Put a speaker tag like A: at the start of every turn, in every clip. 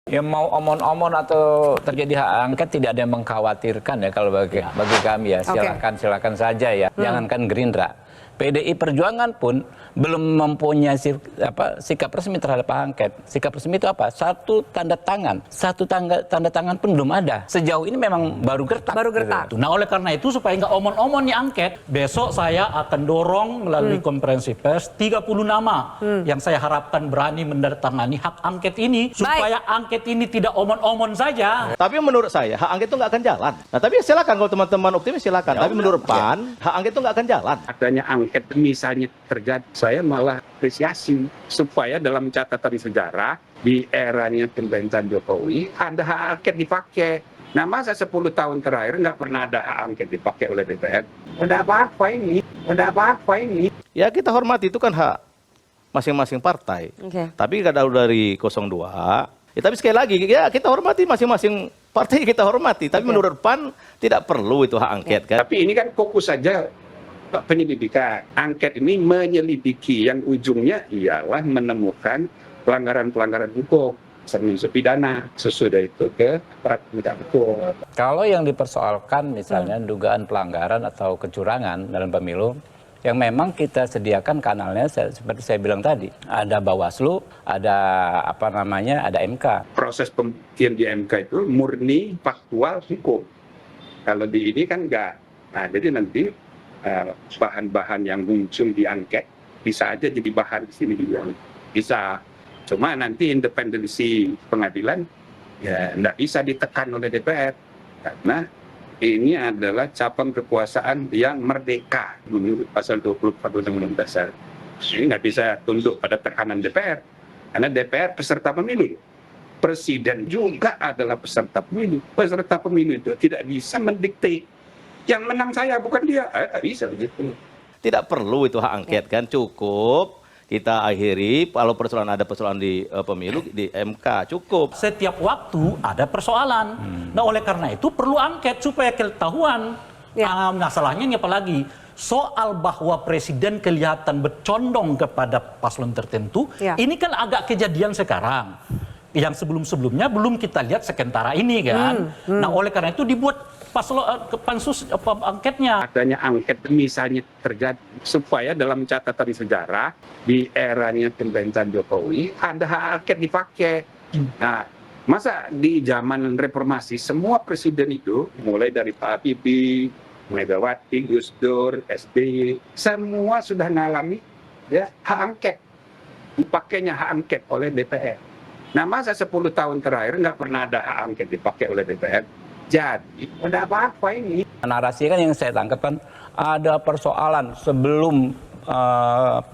A: Ya mau omon-omon atau terjadi hak angket tidak ada yang mengkhawatirkan ya kalau bagi kami ya. Silakan saja ya. Jangankan Gerindra. PDI Perjuangan pun belum mempunyai sikap resmi terhadap hak angket. Sikap resmi itu apa? Satu tanda tangan pun belum ada. Sejauh ini memang baru gertak.
B: Gitu. Nah oleh karena itu supaya nggak omon-omon nih angket, besok saya akan dorong melalui konferensi pers 30 nama yang saya harapkan berani menandatangani hak angket ini supaya angket ini tidak omon-omon saja.
C: Tapi menurut saya hak angket itu nggak akan jalan. Nah tapi silakan kalau teman-teman optimis silakan. Tapi menurut PAN hak angket itu nggak akan jalan.
D: Adanya angket misalnya terjadi, saya malah apresiasi supaya dalam catatan sejarah di eranya pemerintahan Jokowi ada hak angket dipakai. Nah masa 10 tahun terakhir nggak pernah ada hak angket dipakai oleh DPR? Ada apa-apa ini?
C: Ya kita hormati, itu kan hak masing-masing partai. Tapi kalau dari 02, ya, tapi sekali lagi ya kita hormati masing-masing partai, kita hormati. Tapi menurut PAN tidak perlu itu hak angket kan.
D: Tapi ini kan fokus saja penyelidikan. Angket ini menyelidiki yang ujungnya ialah menemukan pelanggaran-pelanggaran hukum, termasuk pidana. Sesudah itu ke aparat penegak hukum.
A: Kalau yang dipersoalkan misalnya dugaan pelanggaran atau kecurangan dalam pemilu, yang memang kita sediakan kanalnya seperti saya bilang tadi, ada Bawaslu, ada ada MK.
D: Proses pembuktian di MK itu murni faktual hukum. Kalau di ini kan enggak. Nah, jadi nanti bahan-bahan yang muncul di angket bisa aja jadi bahan di sini juga. Bisa. Cuma nanti independensi pengadilan ya enggak bisa ditekan oleh DPR karena ini adalah cabang kekuasaan yang merdeka menurut pasal 24 Undang-Undang Dasar. Ini nggak bisa tunduk pada tekanan DPR karena DPR peserta pemilu. Presiden juga adalah peserta pemilu. Peserta pemilu itu tidak bisa mendikte yang menang saya bukan dia. Tak bisa begitu.
C: Tidak perlu itu hak angket kan, cukup kita akhiri kalau ada persoalan di pemilu di MK, cukup.
B: Setiap waktu ada persoalan. Nah oleh karena itu perlu angket supaya ketahuan. Masalahnya ini apalagi soal bahwa presiden kelihatan bercondong kepada paslon tertentu, ini kan agak kejadian sekarang. Yang sebelum-sebelumnya belum kita lihat sekentara ini kan. Nah oleh karena itu dibuat pansus angketnya.
D: Adanya angket misalnya terjadi supaya dalam catatan sejarah di eranya pemerintahan Jokowi ada hak angket dipakai. Nah, masa di zaman reformasi semua presiden itu mulai dari Pak Habibie, Megawati, Gus Dur, SBY, semua sudah mengalami ya hak angket. Dipakainya hak angket oleh DPR. Nah, masa 10 tahun terakhir nggak pernah ada hak angket dipakai oleh DPR. Jadi, ada apa-apa ini?
A: Narasi kan yang saya tangkap kan ada persoalan sebelum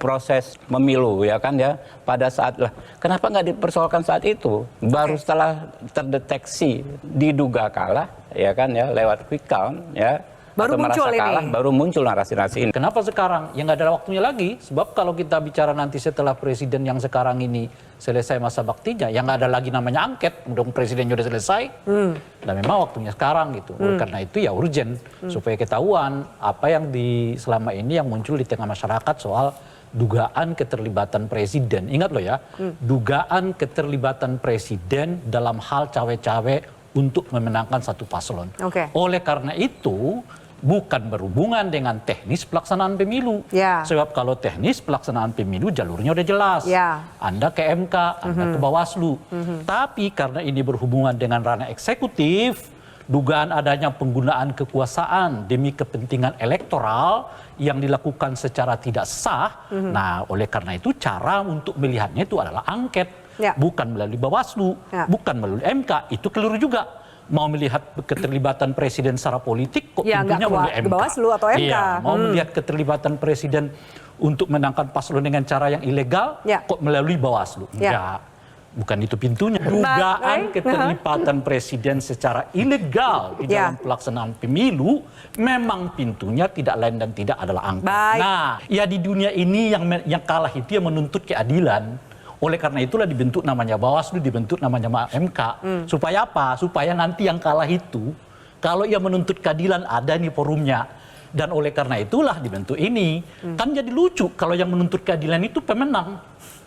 A: proses pemilu ya kan ya. Pada saat kenapa nggak dipersoalkan saat itu? Baru setelah terdeteksi diduga kalah ya kan ya lewat quick count ya.
B: Baru muncul ini.
A: Baru muncul narasi-narasi ini.
B: Kenapa sekarang? Ya nggak ada waktunya lagi. Sebab kalau kita bicara nanti setelah presiden yang sekarang ini selesai masa baktinya, yang nggak ada lagi namanya angket, dong presiden sudah selesai. Dan memang waktunya sekarang gitu. Karena itu ya urgent supaya ketahuan apa yang selama ini yang muncul di tengah masyarakat soal dugaan keterlibatan presiden. Ingat loh ya, dugaan keterlibatan presiden dalam hal cawe-cawe untuk memenangkan satu paslon. Oleh karena itu bukan berhubungan dengan teknis pelaksanaan pemilu. Sebab kalau teknis pelaksanaan pemilu jalurnya udah jelas. Anda ke MK, Anda ke Bawaslu. Tapi karena ini berhubungan dengan ranah eksekutif, dugaan adanya penggunaan kekuasaan demi kepentingan elektoral yang dilakukan secara tidak sah. Nah, oleh karena itu cara untuk melihatnya itu adalah angket. Bukan melalui Bawaslu, bukan melalui MK. Itu keliru juga. Mau melihat keterlibatan presiden secara politik kok pintunya melalui MK.
E: Bawaslu atau MK.
B: Mau melihat keterlibatan presiden untuk menangkan paslon dengan cara yang ilegal kok melalui Bawaslu. Enggak. Bukan itu pintunya. Dugaan keterlibatan presiden secara ilegal di dalam pelaksanaan pemilu memang pintunya tidak lain dan tidak adalah angket. Nah, ya di dunia ini yang kalah itu yang menuntut keadilan. Oleh karena itulah dibentuk namanya Bawaslu, dibentuk namanya MK. Supaya apa? Supaya nanti yang kalah itu, kalau ia menuntut keadilan ada nih forumnya. Dan oleh karena itulah dibentuk ini. Kan jadi lucu kalau yang menuntut keadilan itu pemenang.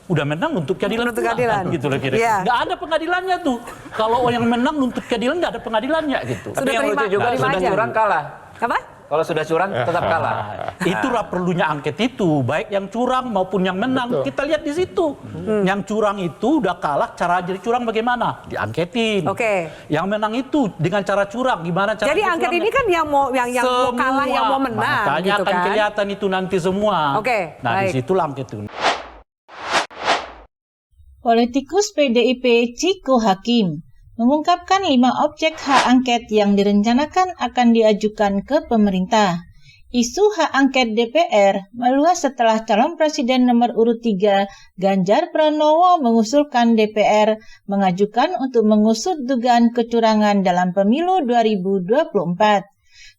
B: udah menang nuntut keadilan.
E: Nuntut keadilan.
B: Gitu loh kira-kira.
E: Iya.
B: Nggak ada pengadilannya tuh. Kalau yang menang nuntut keadilan nggak ada pengadilannya gitu.
A: Tapi yang lucu juga
E: terima
A: sudah
E: aja.
A: curang kalah.
E: Apa?
A: Kalau sudah curang tetap kalah.
B: Itulah perlunya angket itu, baik yang curang maupun yang menang. Kita lihat di situ. Yang curang itu udah kalah, cara jadi curang bagaimana? Diangketin.
E: Oke.
B: Yang menang itu dengan cara curang, gimana cara
E: Jadi
B: dia
E: angket
B: curangnya?
E: ini kan yang mau kalah, yang mau menang,
B: Makanya
E: gitu
B: akan
E: kan?
B: kelihatan itu nanti semua.
E: Oke,
B: Nah,
E: baik.
B: di situ angket itu.
F: Politikus PDIP Ciko Hakim mengungkapkan 5 objek hak angket yang direncanakan akan diajukan ke pemerintah. Isu hak angket DPR meluas setelah calon presiden nomor urut 3 Ganjar Pranowo mengusulkan DPR mengajukan untuk mengusut dugaan kecurangan dalam pemilu 2024.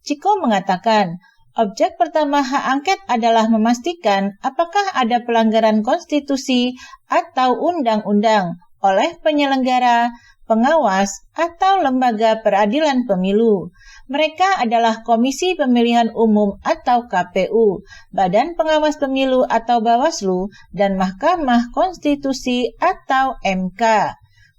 F: Ciko mengatakan, objek pertama hak angket adalah memastikan apakah ada pelanggaran konstitusi atau undang-undang oleh penyelenggara, pengawas, atau lembaga peradilan pemilu. Mereka adalah Komisi Pemilihan Umum atau KPU, Badan Pengawas Pemilu atau Bawaslu, dan Mahkamah Konstitusi atau MK.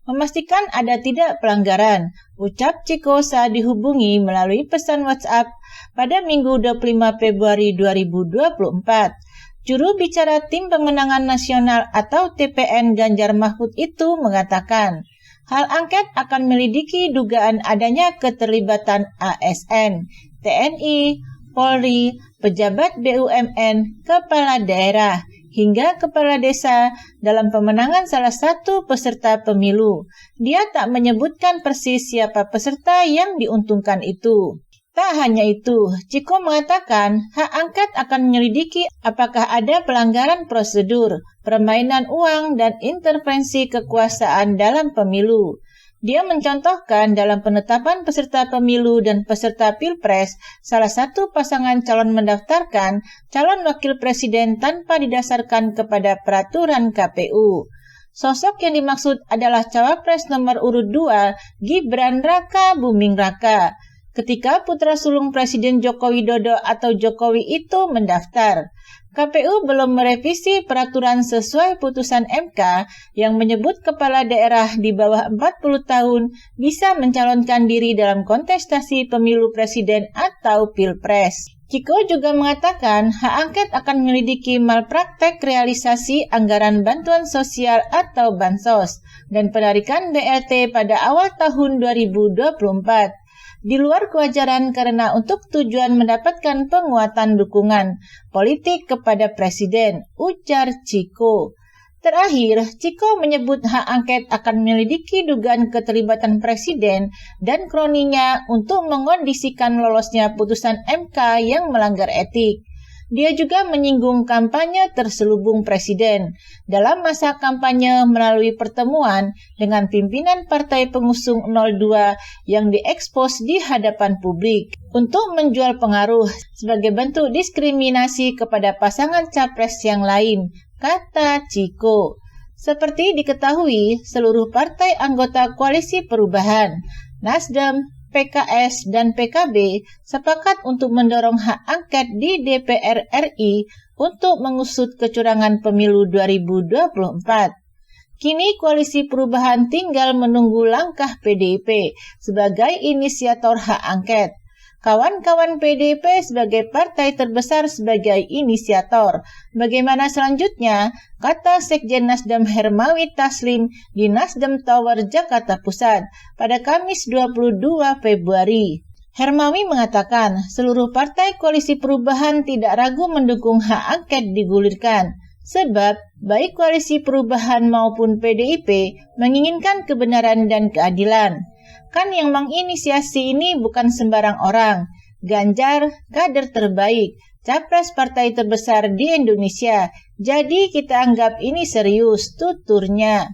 F: Memastikan ada tidak pelanggaran, ucap Ciko saat dihubungi melalui pesan WhatsApp pada Minggu 25 Februari 2024. Juru bicara Tim Pemenangan Nasional atau TPN Ganjar Mahfud itu mengatakan, hal angket akan melidiki dugaan adanya keterlibatan ASN, TNI, Polri, pejabat BUMN, kepala daerah, hingga kepala desa dalam pemenangan salah satu peserta pemilu. Dia tak menyebutkan persis siapa peserta yang diuntungkan itu. Tak hanya itu, Ciko mengatakan hak angket akan menyelidiki apakah ada pelanggaran prosedur, permainan uang, dan intervensi kekuasaan dalam pemilu. Dia mencontohkan dalam penetapan peserta pemilu dan peserta pilpres, salah satu pasangan calon mendaftarkan calon wakil presiden tanpa didasarkan kepada peraturan KPU. Sosok yang dimaksud adalah cawapres nomor urut 2, Gibran Raka Buming Raka. Ketika putra sulung Presiden Joko Widodo atau Jokowi itu mendaftar, KPU belum merevisi peraturan sesuai putusan MK yang menyebut kepala daerah di bawah 40 tahun bisa mencalonkan diri dalam kontestasi pemilu presiden atau pilpres. Ciko juga mengatakan hak angket akan menyelidiki malpraktek realisasi anggaran bantuan sosial atau bansos dan penarikan BLT pada awal tahun 2024. Di luar kewajaran karena untuk tujuan mendapatkan penguatan dukungan politik kepada presiden, ujar Ciko. Terakhir, Ciko menyebut hak angket akan menyelidiki dugaan keterlibatan presiden dan kroninya untuk mengondisikan lolosnya putusan MK yang melanggar etik. Dia juga menyinggung kampanye terselubung presiden dalam masa kampanye melalui pertemuan dengan pimpinan partai pengusung 02 yang diekspos di hadapan publik untuk menjual pengaruh sebagai bentuk diskriminasi kepada pasangan capres yang lain, kata Ciko. Seperti diketahui, seluruh partai anggota Koalisi Perubahan, Nasdem, PKS, dan PKB sepakat untuk mendorong hak angket di DPR RI untuk mengusut kecurangan pemilu 2024. Kini Koalisi Perubahan tinggal menunggu langkah PDIP sebagai inisiator hak angket. Kawan-kawan PDIP sebagai partai terbesar sebagai inisiator. Bagaimana selanjutnya? Kata Sekjen Nasdem Hermawi Taslim di Nasdem Tower, Jakarta Pusat pada Kamis 22 Februari. Hermawi mengatakan seluruh partai Koalisi Perubahan tidak ragu mendukung hak angket digulirkan. Sebab baik Koalisi Perubahan maupun PDIP menginginkan kebenaran dan keadilan. Kan yang menginisiasi ini bukan sembarang orang. Ganjar, kader terbaik, capres partai terbesar di Indonesia. Jadi kita anggap ini serius, tuturnya.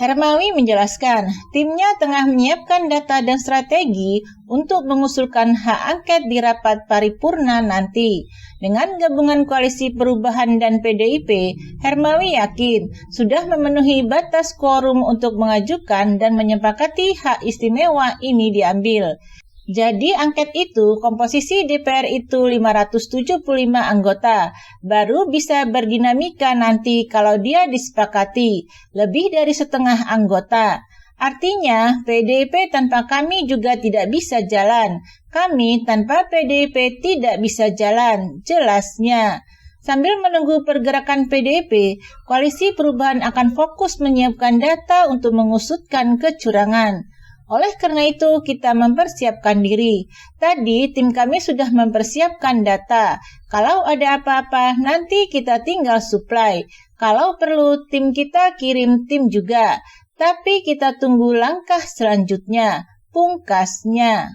F: Hermawi menjelaskan, timnya tengah menyiapkan data dan strategi untuk mengusulkan hak angket di rapat paripurna nanti. Dengan gabungan Koalisi Perubahan dan PDIP, Hermawi yakin sudah memenuhi batas quorum untuk mengajukan dan menyepakati hak istimewa ini diambil. Jadi angket itu, komposisi DPR itu 575 anggota, baru bisa berdinamika nanti kalau dia disepakati, lebih dari setengah anggota. Artinya, PDIP tanpa kami juga tidak bisa jalan. Kami tanpa PDIP tidak bisa jalan, jelasnya. Sambil menunggu pergerakan PDIP, Koalisi Perubahan akan fokus menyiapkan data untuk mengusutkan kecurangan. Oleh karena itu, kita mempersiapkan diri. Tadi, tim kami sudah mempersiapkan data. Kalau ada apa-apa, nanti kita tinggal supply. Kalau perlu, tim kita kirim tim juga. Tapi kita tunggu langkah selanjutnya, pungkasnya.